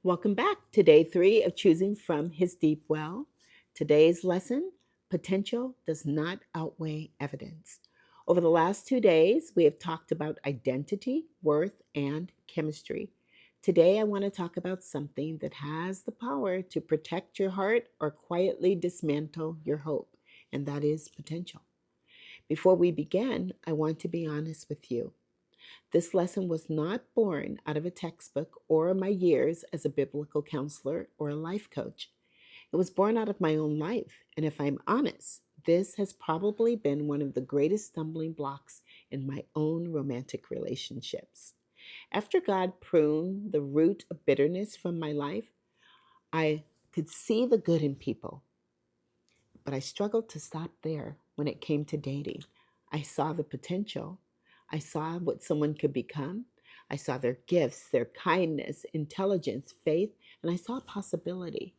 Welcome back to day 3 of choosing from his deep well. Today's lesson: potential does not outweigh evidence. Over the last 2 days, we have talked about identity, worth, and chemistry. Today, I want to talk about something that has the power to protect your heart or quietly dismantle your hope, and that is potential. Before we begin, I want to be honest with you. This lesson was not born out of a textbook or my years as a biblical counselor or a life coach. It was born out of my own life. And if I'm honest, this has probably been one of the greatest stumbling blocks in my own romantic relationships. After God pruned the root of bitterness from my life, I could see the good in people, but I struggled to stop there when it came to dating. I saw the potential. I saw what someone could become. I saw their gifts, their kindness, intelligence, faith, and I saw possibility.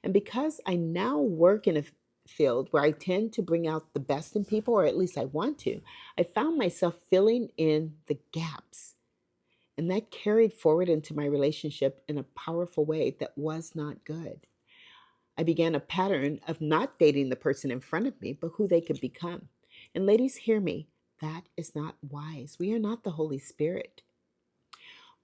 And because I now work in a field where I tend to bring out the best in people, or at least I want to, I found myself filling in the gaps. And that carried forward into my relationship in a powerful way that was not good. I began a pattern of not dating the person in front of me, but who they could become. And ladies, hear me. That is not wise. We are not the Holy Spirit.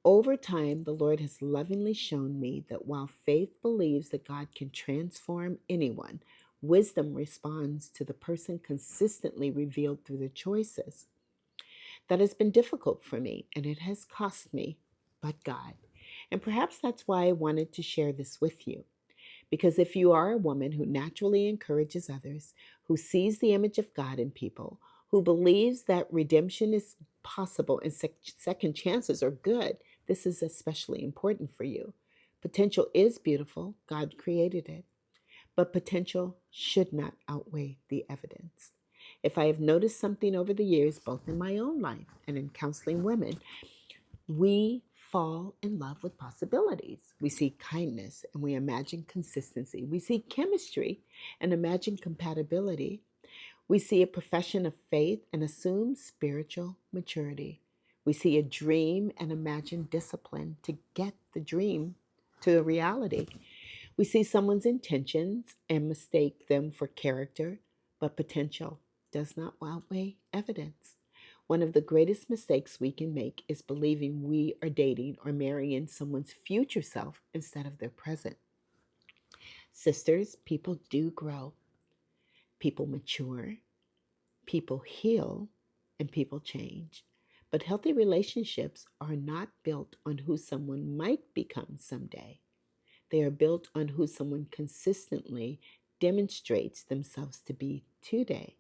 Over time, the Lord has lovingly shown me that while faith believes that God can transform anyone, wisdom responds to the person consistently revealed through their choices. That has been difficult for me, and it has cost me, but God. And perhaps that's why I wanted to share this with you. Because if you are a woman who naturally encourages others, who sees the image of God in people, who believes that redemption is possible and second chances are good, this is especially important for you. Potential is beautiful. God created it. But potential should not outweigh the evidence. If I have noticed something over the years, both in my own life and in counseling women, we fall in love with possibilities. We see kindness and we imagine consistency. We see chemistry and imagine compatibility. We see a profession of faith and assume spiritual maturity. We see a dream and imagine discipline to get the dream to a reality. We see someone's intentions and mistake them for character, but potential does not outweigh evidence. One of the greatest mistakes we can make is believing we are dating or marrying someone's future self instead of their present. Sisters, people do grow, people mature, people heal, and people change. But healthy relationships are not built on who someone might become someday. They are built on who someone consistently demonstrates themselves to be today.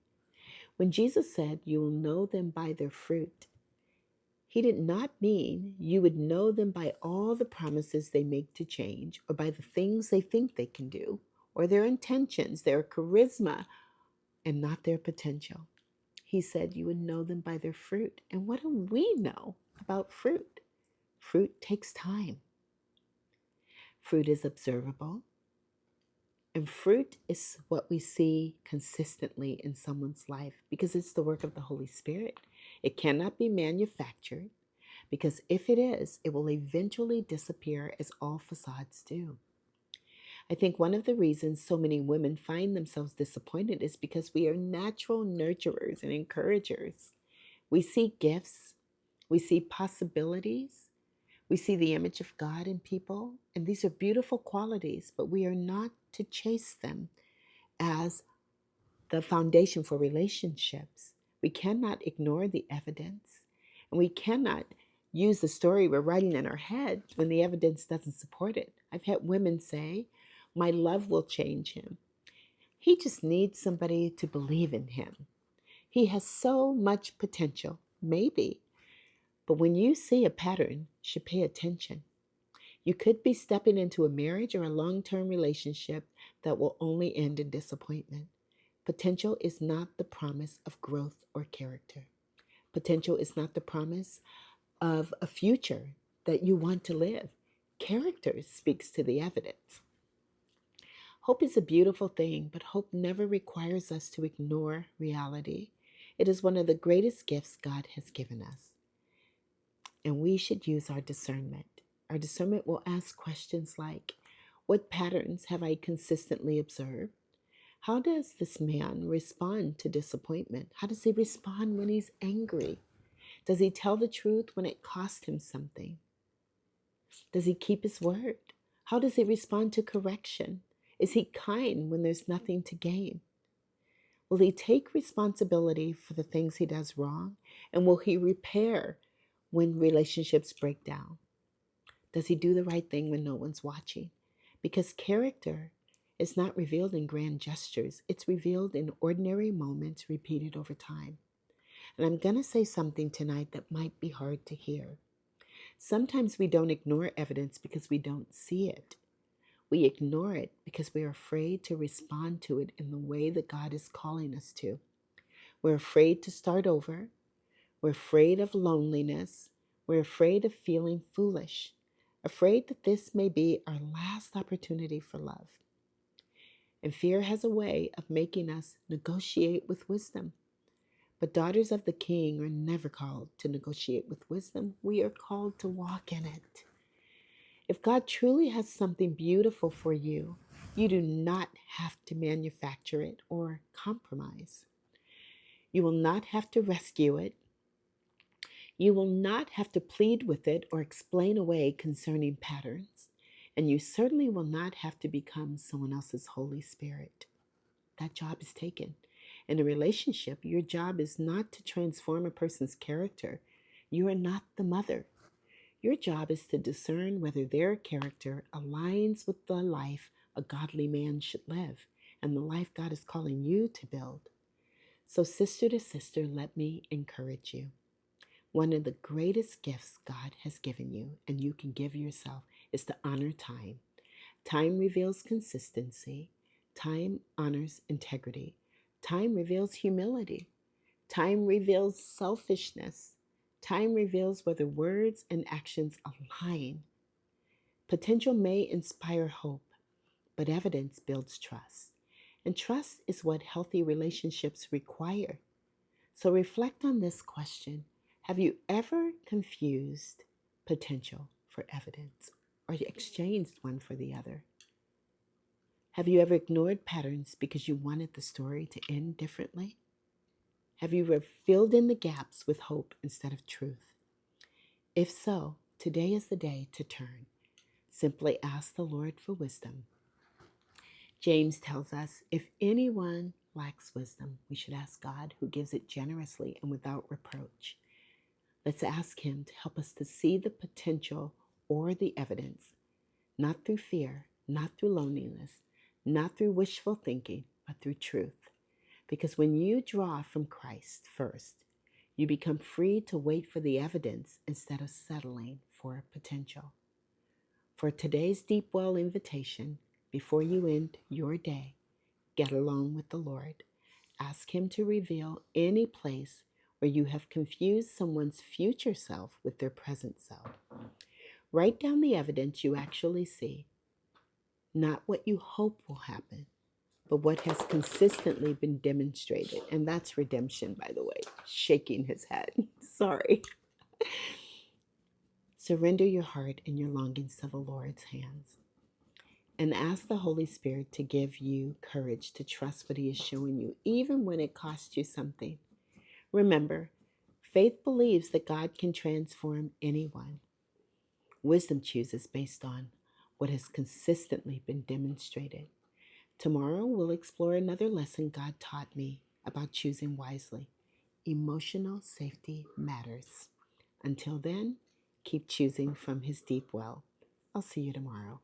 When Jesus said, "You will know them by their fruit," he did not mean you would know them by all the promises they make to change, or by the things they think they can do, or their intentions, their charisma, and not their potential. He said you would know them by their fruit. And what do we know about fruit? Fruit takes time. Fruit is observable. And fruit is what we see consistently in someone's life because it's the work of the Holy Spirit. It cannot be manufactured because if it is, it will eventually disappear as all facades do. I think one of the reasons so many women find themselves disappointed is because we are natural nurturers and encouragers. We see gifts, we see possibilities, we see the image of God in people, and these are beautiful qualities, but we are not to chase them as the foundation for relationships. We cannot ignore the evidence, and we cannot use the story we're writing in our head when the evidence doesn't support it. I've had women say, "My love will change him. He just needs somebody to believe in him. He has so much potential." Maybe. But when you see a pattern, you should pay attention. You could be stepping into a marriage or a long-term relationship that will only end in disappointment. Potential is not the promise of growth or character. Potential is not the promise of a future that you want to live. Character speaks to the evidence. Hope is a beautiful thing, but hope never requires us to ignore reality. It is one of the greatest gifts God has given us, and we should use our discernment. Our discernment will ask questions like, what patterns have I consistently observed? How does this man respond to disappointment? How does he respond when he's angry? Does he tell the truth when it costs him something? Does he keep his word? How does he respond to correction? Is he kind when there's nothing to gain? Will he take responsibility for the things he does wrong? And will he repair when relationships break down? Does he do the right thing when no one's watching? Because character is not revealed in grand gestures, it's revealed in ordinary moments repeated over time. And I'm going to say something tonight that might be hard to hear. Sometimes we don't ignore evidence because we don't see it. We ignore it because we're afraid to respond to it in the way that God is calling us to. We're afraid to start over. We're afraid of loneliness. We're afraid of feeling foolish, afraid that this may be our last opportunity for love. And fear has a way of making us negotiate with wisdom. But daughters of the King are never called to negotiate with wisdom. We are called to walk in it. If God truly has something beautiful for you, you do not have to manufacture it or compromise. You will not have to rescue it. You will not have to plead with it or explain away concerning patterns. And you certainly will not have to become someone else's Holy Spirit. That job is taken. In a relationship, your job is not to transform a person's character. You are not the mother. Your job is to discern whether their character aligns with the life a godly man should live and the life God is calling you to build. So, sister to sister, let me encourage you. One of the greatest gifts God has given you, and you can give yourself, is to honor time. Time reveals consistency. Time honors integrity. Time reveals humility. Time reveals selfishness. Time reveals whether words and actions align. Potential may inspire hope, but evidence builds trust. And trust is what healthy relationships require. So reflect on this question. Have you ever confused potential for evidence or exchanged one for the other? Have you ever ignored patterns because you wanted the story to end differently? Have you ever filled in the gaps with hope instead of truth? If so, today is the day to turn. Simply ask the Lord for wisdom. James tells us, if anyone lacks wisdom, we should ask God, who gives it generously and without reproach. Let's ask Him to help us to see the potential or the evidence, not through fear, not through loneliness, not through wishful thinking, but through truth. Because when you draw from Christ first, you become free to wait for the evidence instead of settling for potential. For today's Deep Well invitation, before you end your day, get alone with the Lord. Ask Him to reveal any place where you have confused someone's future self with their present self. Write down the evidence you actually see, not what you hope will happen, but what has consistently been demonstrated. And that's redemption, by the way, shaking his head. Sorry. Surrender your heart and your longings to the Lord's hands. And ask the Holy Spirit to give you courage to trust what He is showing you, even when it costs you something. Remember, faith believes that God can transform anyone. Wisdom chooses based on what has consistently been demonstrated. Tomorrow, we'll explore another lesson God taught me about choosing wisely. Emotional safety matters. Until then, keep choosing from His deep well. I'll see you tomorrow.